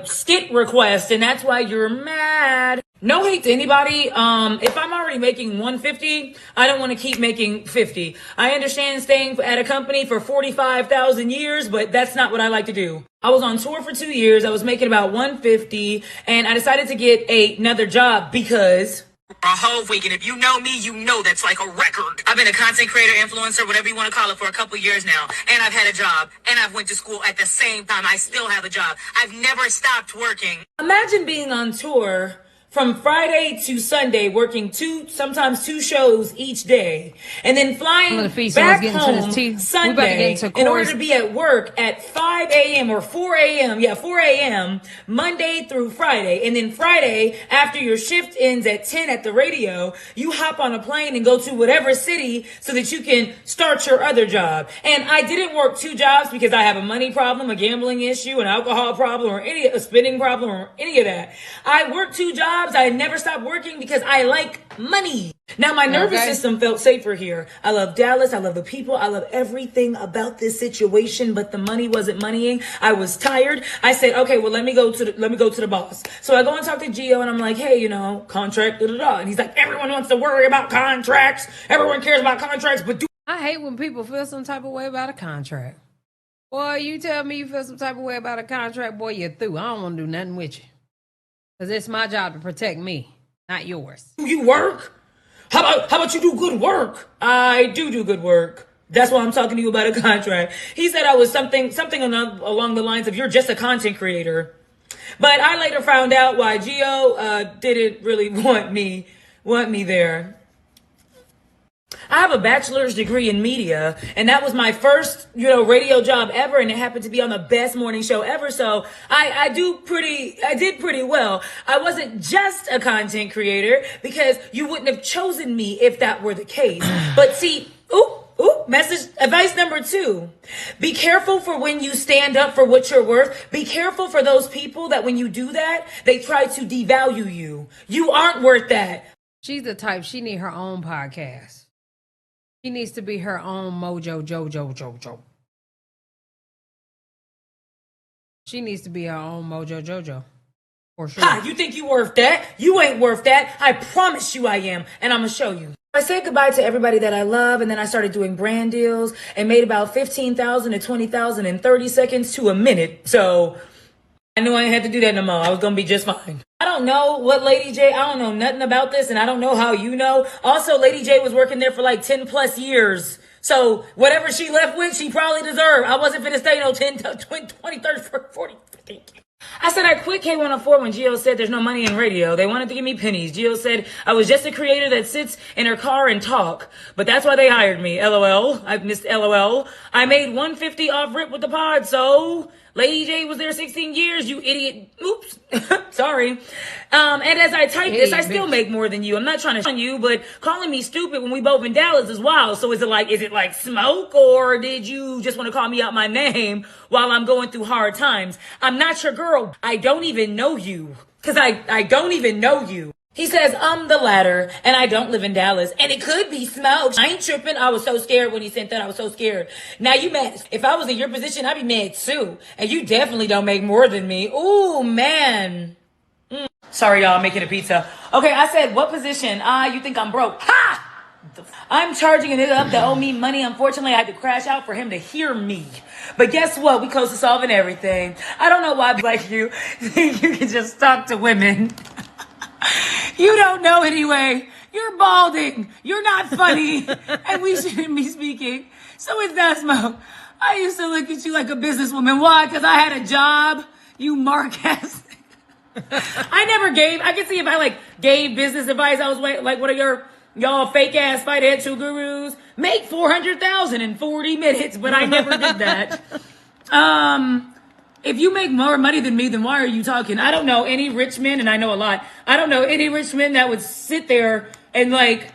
Speaker 2: skit request, and that's why you're mad. No hate to anybody. If I'm already making 150, I don't want to keep making 50. I understand staying at a company for 45,000 years, but that's not what I like to do. I was on tour for 2 years. I was making about 150, and I decided to get another job because
Speaker 3: a whole week, and if you know me, you know that's like a record. I've been a content creator, influencer, whatever you want to call it, for a couple years now, and I've had a job, and I've went to school at the same time. I still have a job. I've never stopped working.
Speaker 2: Imagine being on tour from Friday to Sunday, working sometimes two shows each day, and then flying back home Sunday in order to be at work at 5 a.m. or 4 a.m. Yeah, 4 a.m. Monday through Friday. And then Friday, after your shift ends at 10 at the radio, you hop on a plane and go to whatever city so that you can start your other job. And I didn't work 2 jobs because I have a money problem, a gambling issue, an alcohol problem, or a spending problem, or any of that. I worked 2 jobs. I never stopped working because I like money. Now my nervous system felt safer here. I love Dallas. I love the people. I love everything about this situation, but the money wasn't moneying. I was tired. I said, okay, well, let me go to the boss. So I go and talk to Gio and I'm like, hey, contract, da, da, da. And he's like, everyone wants to worry about contracts. Everyone cares about contracts, but
Speaker 1: I hate when people feel some type of way about a contract. Boy, you tell me you feel some type of way about a contract, boy, you're through. I don't want to do nothing with you. Because it's my job to protect me, not yours.
Speaker 2: You work? How about you do good work? I do good work. That's why I'm talking to you about a contract. He said I was something along the lines of, you're just a content creator. But I later found out why Gio didn't really want me there. I have a bachelor's degree in media, and that was my first, radio job ever, and it happened to be on the best morning show ever. So I did pretty well. I wasn't just a content creator because you wouldn't have chosen me if that were the case. But see, advice number 2. Be careful for when you stand up for what you're worth. Be careful for those people that when you do that, they try to devalue you. You aren't worth that.
Speaker 1: She's the type, she need her own podcast. She needs to be her own Mojo Jojo. She needs to be her own Mojo Jojo. For sure.
Speaker 2: Ha, you think you worth that? You ain't worth that. I promise you I am. And I'm going to show you. I said goodbye to everybody that I love, and then I started doing brand deals and made about 15,000 to 20,000 in 30 seconds to a minute. So I knew I didn't have to do that no more. I was going to be just fine. I don't know what Lady J, I don't know nothing about this, and I don't know how you know. Also, Lady J was working there for like 10 plus years. So whatever she left with, she probably deserved. I wasn't finna stay 10, 20, 30, 40, 50. I said I quit K104 when Gio said there's no money in radio. They wanted to give me pennies. Gio said I was just a creator that sits in her car and talk. But that's why they hired me. LOL. I missed LOL. I made 150 off rip with the pod, so Lady J was there 16 years, you idiot. Oops. Sorry. And as I type this, I still make more than you. I'm not trying to shun you, but calling me stupid when we both in Dallas is wild. So is it like smoke, or did you just want to call me out my name while I'm going through hard times? I'm not your girl. I don't even know you. Because I don't even know you. He says, I'm the latter, and I don't live in Dallas, and it could be smoke. I ain't tripping. I was so scared when he sent that. I was so scared. Now you mad. If I was in your position, I'd be mad too. And you definitely don't make more than me. Ooh, man. Sorry, y'all, I'm making a pizza. Okay, I said, what position? You think I'm broke? Ha! I'm charging a nigga up that owe me money. Unfortunately, I had to crash out for him to hear me. But guess what? We close to solving everything. I don't know why like you think you can just talk to women. You don't know anyway. You're balding. You're not funny. And we shouldn't be speaking. So it's that smoke. I used to look at you like a businesswoman. Why? Because I had a job. You mark ass. I never gave. I can see if I gave business advice. I was like one of y'all fake ass fight head two gurus. Make 400,000 in 40 minutes. But I never did that. If you make more money than me, then why are you talking? I don't know any rich men, and I know a lot. I don't know any rich men that would sit there and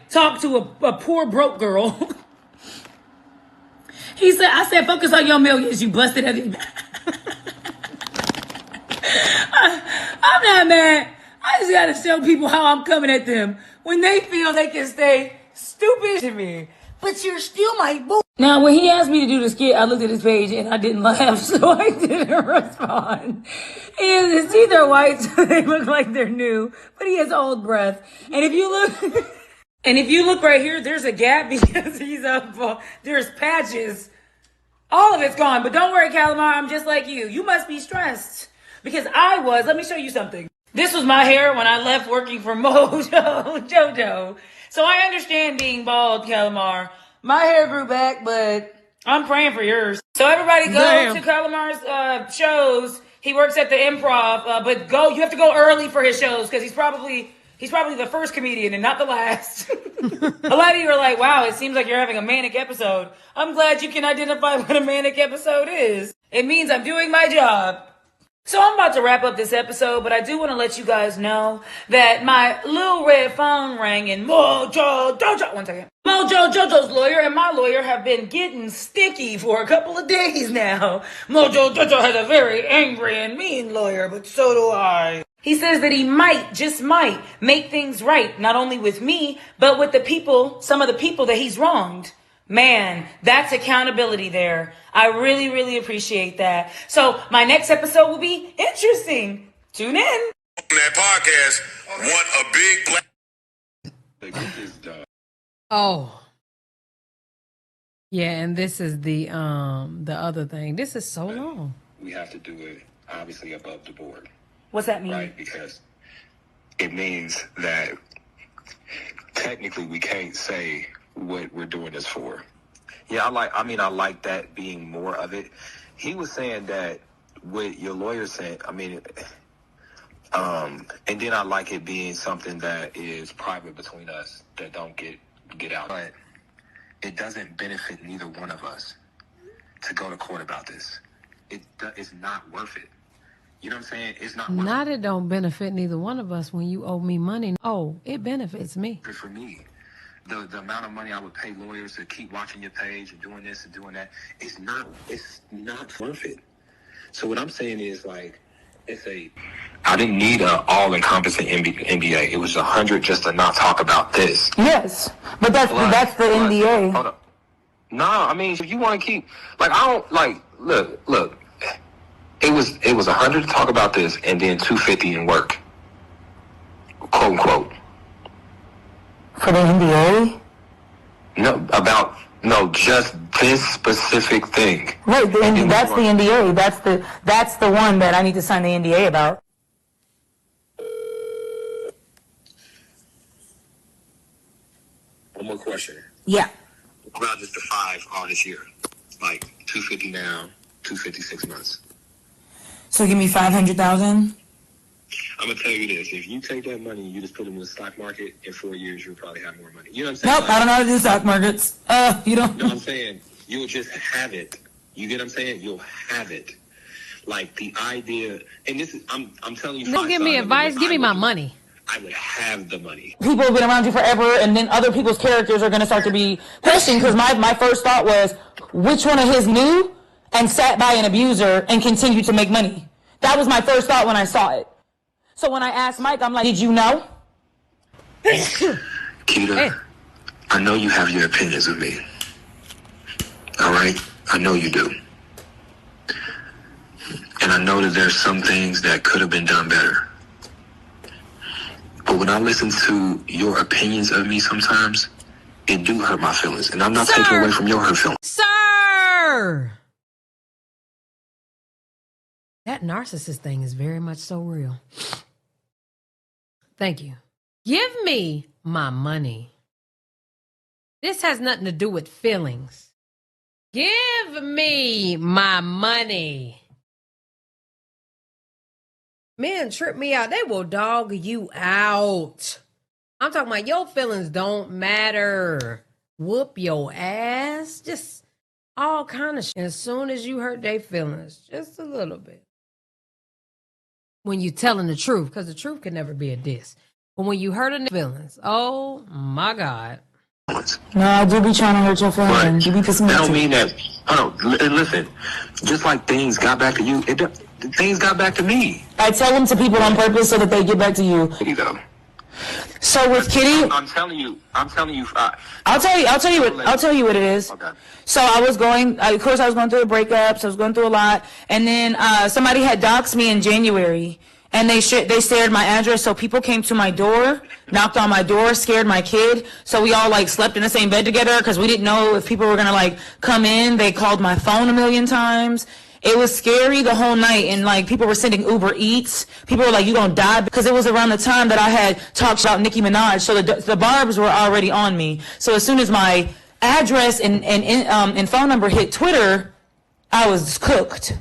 Speaker 2: talk to a poor broke girl. I said, focus on your millions, you busted heavy. I'm not mad. I just gotta show people how I'm coming at them when they feel they can stay stupid to me. But you're still my boo. Now, when he asked me to do the skit, I looked at his page and I didn't laugh, so I didn't respond. His teeth are white, so they look like they're new, but he has old breath. And if you look, right here, there's a gap because he's up. There's patches. All of it's gone, but don't worry, Calamar. I'm just like you. You must be stressed because I was. Let me show you something. This was my hair when I left working for Jojo. So I understand being bald, Calamar. My hair grew back, but I'm praying for yours. So everybody go to Calamar's shows. He works at the Improv, but you have to go early for his shows because he's probably the first comedian and not the last. A lot of you are like, wow, it seems like you're having a manic episode. I'm glad you can identify what a manic episode is. It means I'm doing my job. So I'm about to wrap up this episode, but I do want to let you guys know that my little red phone rang and Mojo Jojo's lawyer and my lawyer have been getting sticky for a couple of days now. Mojo Jojo has a very angry and mean lawyer, but so do I. He says that he might, just might, make things right, not only with me, but with some of the people that he's wronged. Man, that's accountability there. I really, really appreciate that. So my next episode will be interesting. Tune in.
Speaker 5: That podcast want a big black.
Speaker 1: Oh. Yeah, and this is the other thing. This is so long.
Speaker 6: We have to do it obviously above the board.
Speaker 2: What's that mean?
Speaker 6: Right, because it means that technically we can't say what we're doing this for. Yeah, I like that being more of it. He was saying that what your lawyer said, and then I like it being something that is private between us that don't get out. But it doesn't benefit neither one of us to go to court about this. It's not worth it. You know what I'm saying? It's not worth
Speaker 1: Not it don't benefit neither one of us when you owe me money. Oh, it benefits me.
Speaker 6: For me. The amount of money I would pay lawyers to keep watching your page and doing this and doing that, it's not worth it. So what I'm saying is I didn't need an all-encompassing NDA. It was 100 just to not talk about this.
Speaker 2: Yes, but that's the NDA.
Speaker 6: Hold up. No, if you want to keep, look. It was 100 to talk about this and then 250 in work. Quote unquote.
Speaker 2: For the NDA?
Speaker 6: No, just this specific thing.
Speaker 2: Right, that's the NDA. That's the one that I need to sign the NDA about.
Speaker 6: One more question.
Speaker 2: Yeah.
Speaker 6: What about just the 5 all this year? 250 now, 256 months.
Speaker 2: So give me 500,000.
Speaker 6: I'm gonna tell you this: if you take that money and you just put it in the stock market, in 4 years you'll probably have more money. You know what I'm saying?
Speaker 2: Nope, I don't know how to do stock markets. You don't.
Speaker 6: You know what I'm saying? You'll just have it. You get what I'm saying? You'll have it. The idea, and this is, I'm telling you.
Speaker 1: Don't give me advice. Give me my money.
Speaker 6: I would have the money.
Speaker 2: People have been around you forever, and then other people's characters are going to start to be questioned. Because my first thought was, which one of his knew and sat by an abuser and continued to make money? That was my first thought when I saw it. So when I asked Mike, I'm like, did you know?
Speaker 6: Keita, I know you have your opinions of me. All right? I know you do. And I know that there's some things that could have been done better. But when I listen to your opinions of me sometimes, it do hurt my feelings. And I'm not taking away from your hurt feelings.
Speaker 1: Sir! That narcissist thing is very much so real. Thank you. Give me my money. This has nothing to do with feelings. Give me my money. Men trip me out. They will dog you out. I'm talking about your feelings don't matter. Whoop your ass. Just all kind of shit. As soon as you hurt their feelings, just a little bit. When you telling the truth, because the truth can never be a diss. But when you hurt their feelings, oh my God.
Speaker 2: No, I do be trying to hurt your feelings. You be pissing me
Speaker 6: That
Speaker 2: off.
Speaker 6: don't mean that. Hold on, listen. Just like things got back to you, things got back to me.
Speaker 2: I tell them to people on purpose so that they get back to you.
Speaker 6: You know.
Speaker 2: So with Kitty,
Speaker 6: I'm telling you.
Speaker 2: I'll tell you what it is.
Speaker 6: Okay.
Speaker 2: So I was going, of course, I was going through a breakup, so I was going through a lot, and then somebody had doxed me in January, and they shared my address, so people came to my door, knocked on my door, scared my kid, so we all like slept in the same bed together because we didn't know if people were gonna like come in. They called my phone a million times. It was scary the whole night, and like people were sending Uber Eats. People were like, "You gonna die?" Because it was around the time that I had talked about Nicki Minaj, so the barbs were already on me. So as soon as my address and phone number hit Twitter, I was cooked.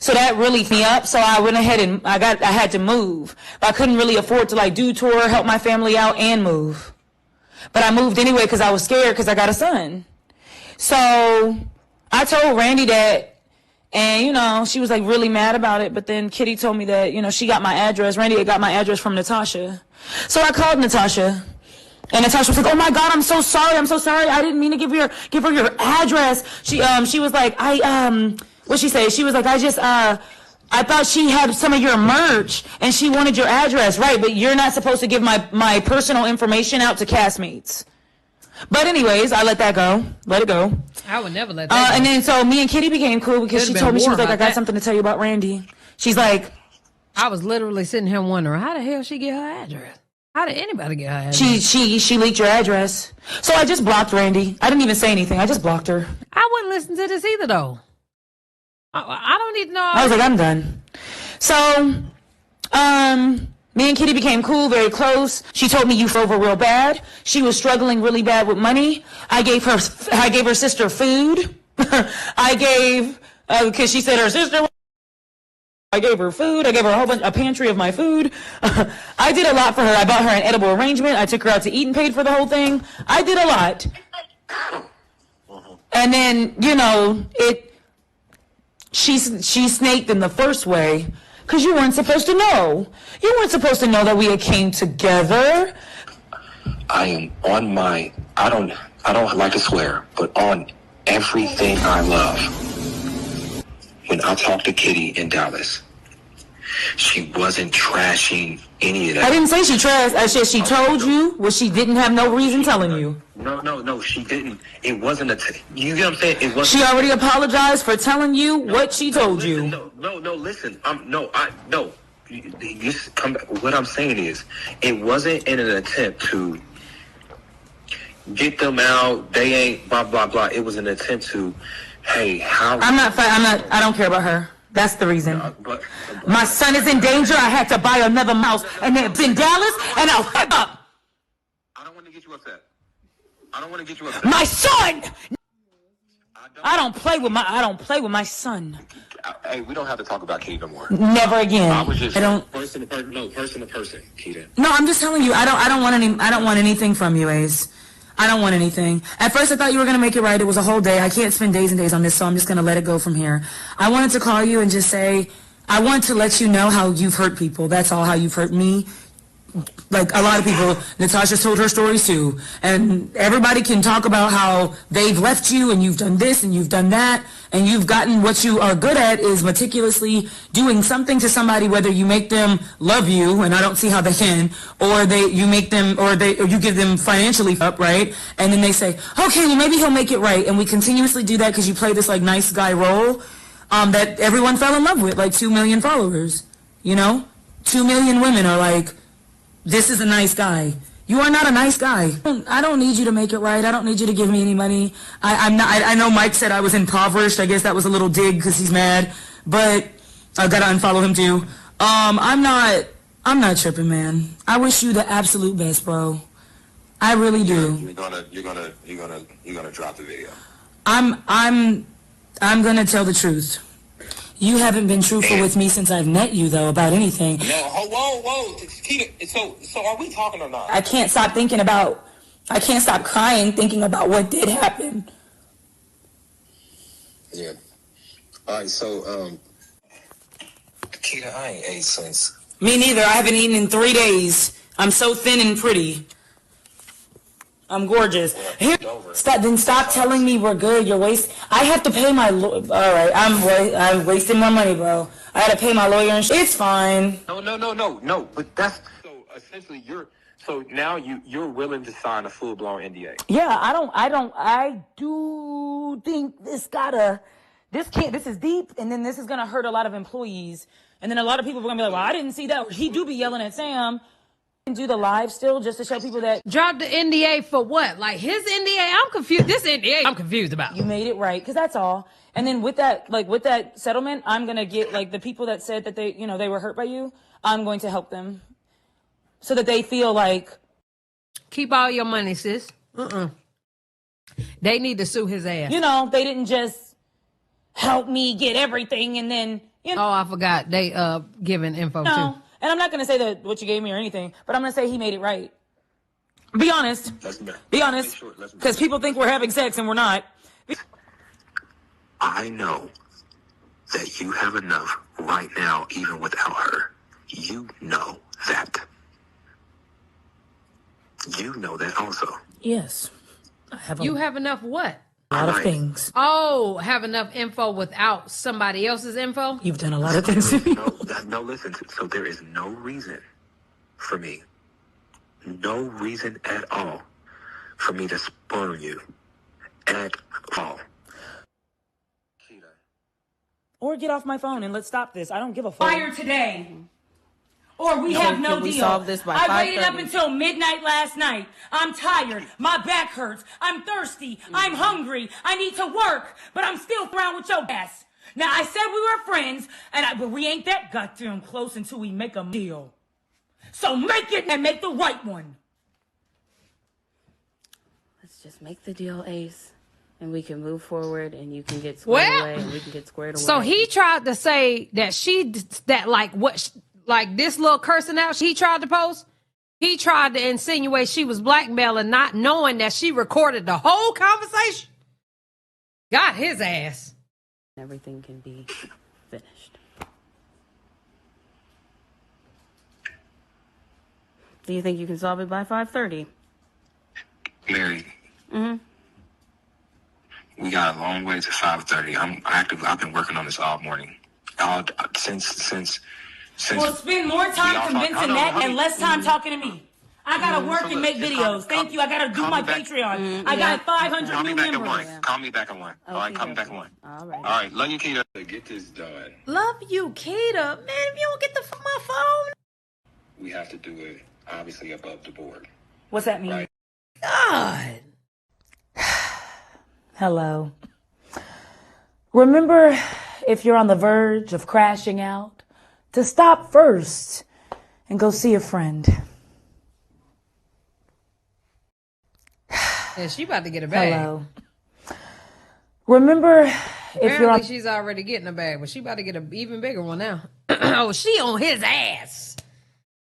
Speaker 2: So that really me up. So I went ahead and I had to move. But I couldn't really afford to like do tour, help my family out, and move. But I moved anyway because I was scared because I got a son. So I told Randy that. And, you know, she was, like, really mad about it. But then Kitty told me that, you know, she got my address. Randy had got my address from Natasha. So I called Natasha. And Natasha was like, "Oh, my God, I'm so sorry. I'm so sorry. I didn't mean to give her your address." She was like, what'd she say? She was like, I thought she had some of your merch and she wanted your address. Right, but you're not supposed to give my personal information out to castmates. But anyways, I let that go. Let it go.
Speaker 1: I would never let that go.
Speaker 2: And then so me and Kitty became cool because she told me, she was like, "I got something to tell you about Randy." She's like,
Speaker 1: I was literally sitting here wondering, how the hell she get her address? How did anybody get her address?
Speaker 2: She leaked your address. So I just blocked Randy. I didn't even say anything. I just blocked her.
Speaker 1: I wouldn't listen to this either, though. I don't need to know.
Speaker 2: I was like, I'm done. So, me and Kitty became cool, very close. She told me you fell over real bad. She was struggling really bad with money. I gave her sister food. Because she said her sister. I gave her food. I gave her a pantry of my food. I did a lot for her. I bought her an edible arrangement. I took her out to eat and paid for the whole thing. I did a lot. And then, you know, she snaked in the first way because you weren't supposed to know. You weren't supposed to know that we had came together.
Speaker 6: I am on my, I don't like to swear, but on everything I love. When I talked to Kitty in Dallas, she wasn't trashing any of that.
Speaker 2: I didn't say she trashed. I said she told you what she didn't have no reason telling you.
Speaker 6: No, she didn't. It wasn't you get what I'm saying? It wasn't.
Speaker 2: She already apologized for telling you what she told you.
Speaker 6: No, listen. You come back. What I'm saying is, it wasn't in an attempt to get them out. They ain't blah blah blah. It was an attempt to, hey, how?
Speaker 2: I don't care about her. That's the reason. My son is in danger. I had to buy another mouse, and it's in Dallas, and I'll head up.
Speaker 6: I don't want to get you upset.
Speaker 2: My son. I don't play with my son.
Speaker 6: Hey, we don't have to talk about Kitty no more.
Speaker 2: Never again.
Speaker 6: I was just person to person, Kitty.
Speaker 2: No, I'm just telling you. I don't want anything from you, Ace. I don't want anything. At first, I thought you were going to make it right. It was a whole day. I can't spend days and days on this, so I'm just going to let it go from here. I wanted to call you and just say, I want to let you know how you've hurt people. That's all, how you've hurt me. Like, a lot of people, Natasha told her stories too. And everybody can talk about how they've left you and you've done this and you've done that. And you've gotten what you are good at is meticulously doing something to somebody, whether you make them love you, and I don't see how they can, or you give them financially up, right? And then they say, okay, well, maybe he'll make it right. And we continuously do that because you play this like nice guy role that everyone fell in love with, like 2 million followers, you know? 2 million women are like, this is a nice guy. You are not a nice guy. I don't need you to make it right. I don't need you to give me any money. I know Mike said I was impoverished. I guess that was a little dig because he's mad. But I've got to unfollow him too. I'm not tripping, man. I wish you the absolute best, bro. I really do.
Speaker 6: You're gonna drop the video.
Speaker 2: I'm gonna tell the truth. You haven't been truthful with me since I've met you, though, about anything.
Speaker 6: No, whoa, Keita, so are we talking or not?
Speaker 2: I can't stop crying thinking about what did happen.
Speaker 6: Yeah. All right, so, Keita, I ain't ate since.
Speaker 2: Me neither. I haven't eaten in 3 days. I'm so thin and pretty. I'm gorgeous. Here, stop telling me we're good. You're I have to pay my all right, I'm wasting my money, bro. I had to pay my lawyer and it's fine.
Speaker 6: No. But that's so essentially now you're willing to sign a full-blown NDA.
Speaker 2: Yeah, I do think this is deep, and then this is gonna hurt a lot of employees. And then a lot of people are gonna be like, well, I didn't see that. He do be yelling at Sam. And do the live still just to show people that.
Speaker 1: Drop the NDA for what? Like his NDA? I'm confused. This NDA I'm confused about.
Speaker 2: You made it right, because that's all. And then with that settlement, I'm gonna get the people that said that they were hurt by you, I'm going to help them. So that they feel like.
Speaker 1: Keep all your money, sis. They need to sue his ass.
Speaker 2: They didn't just help me get everything and then,
Speaker 1: Oh, I forgot. They giving info too.
Speaker 2: And I'm not going to say that what you gave me or anything, but I'm going to say he made it right. Be honest. Be honest. Because people think we're having sex and we're not.
Speaker 6: I know that you have enough right now, even without her. You know that. You know that also.
Speaker 2: Yes. I have
Speaker 1: You have enough what?
Speaker 2: A lot of things.
Speaker 1: Oh, have enough info without somebody else's info?
Speaker 2: You've done a lot of things to me.
Speaker 6: No, listen. So there is no reason for me, no reason at all for me to spurn you at all.
Speaker 2: Or get off my phone and let's stop this. I don't give a fuck. Fire today. Or we have no deal.
Speaker 7: Solve this by
Speaker 2: I waited up until midnight last night. I'm tired. My back hurts. I'm thirsty. I'm hungry. I need to work. But I'm still around with your ass. Now, I said we were friends, but we ain't that goddamn close until we make a deal. So make it and make the right one.
Speaker 7: Let's just make the deal, Ace. And we can move forward and you can get squared away and we can get squared away.
Speaker 1: So he tried to say that like this little cursing out he tried to post, he tried to insinuate she was blackmailing, not knowing that she recorded the whole conversation. Got his ass.
Speaker 7: Everything can be finished. Do you think you can solve it by 5:30?
Speaker 6: Mary. We got a long way to 5:30. I've been working on this all morning. Since
Speaker 2: Well, spend more time convincing that and less time talking to me. I gotta work and make videos. Thank you. I gotta do my Patreon. I got 500 new members.
Speaker 6: Call me back at 1. All right, call me back at 1. All right. Love you, Keita. Get this done.
Speaker 1: Love you, Keita. Man, if you don't get my phone.
Speaker 6: We have to do it, obviously, above the board.
Speaker 2: What's that mean?
Speaker 6: Right.
Speaker 1: God.
Speaker 2: Hello. Remember, if you're on the verge of crashing out, to stop first and go see a friend.
Speaker 1: Yeah, she about to get a bag.
Speaker 2: Hello. Remember, if you're on...
Speaker 1: she's already getting a bag, but she about to get an even bigger one now. Oh, she on his ass.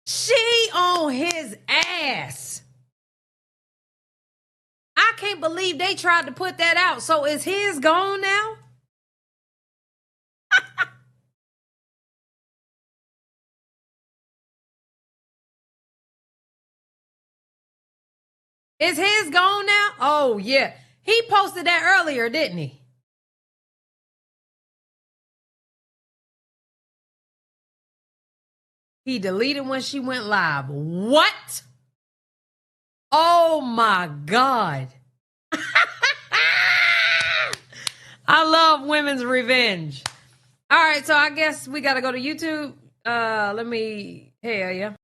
Speaker 1: She on his ass. I can't believe they tried to put that out. So is his gone now? Is his gone now? Oh, yeah. He posted that earlier, didn't he? He deleted when she went live. What? Oh, my God. I love women's revenge. All right, so I guess we got to go to YouTube. Hell yeah.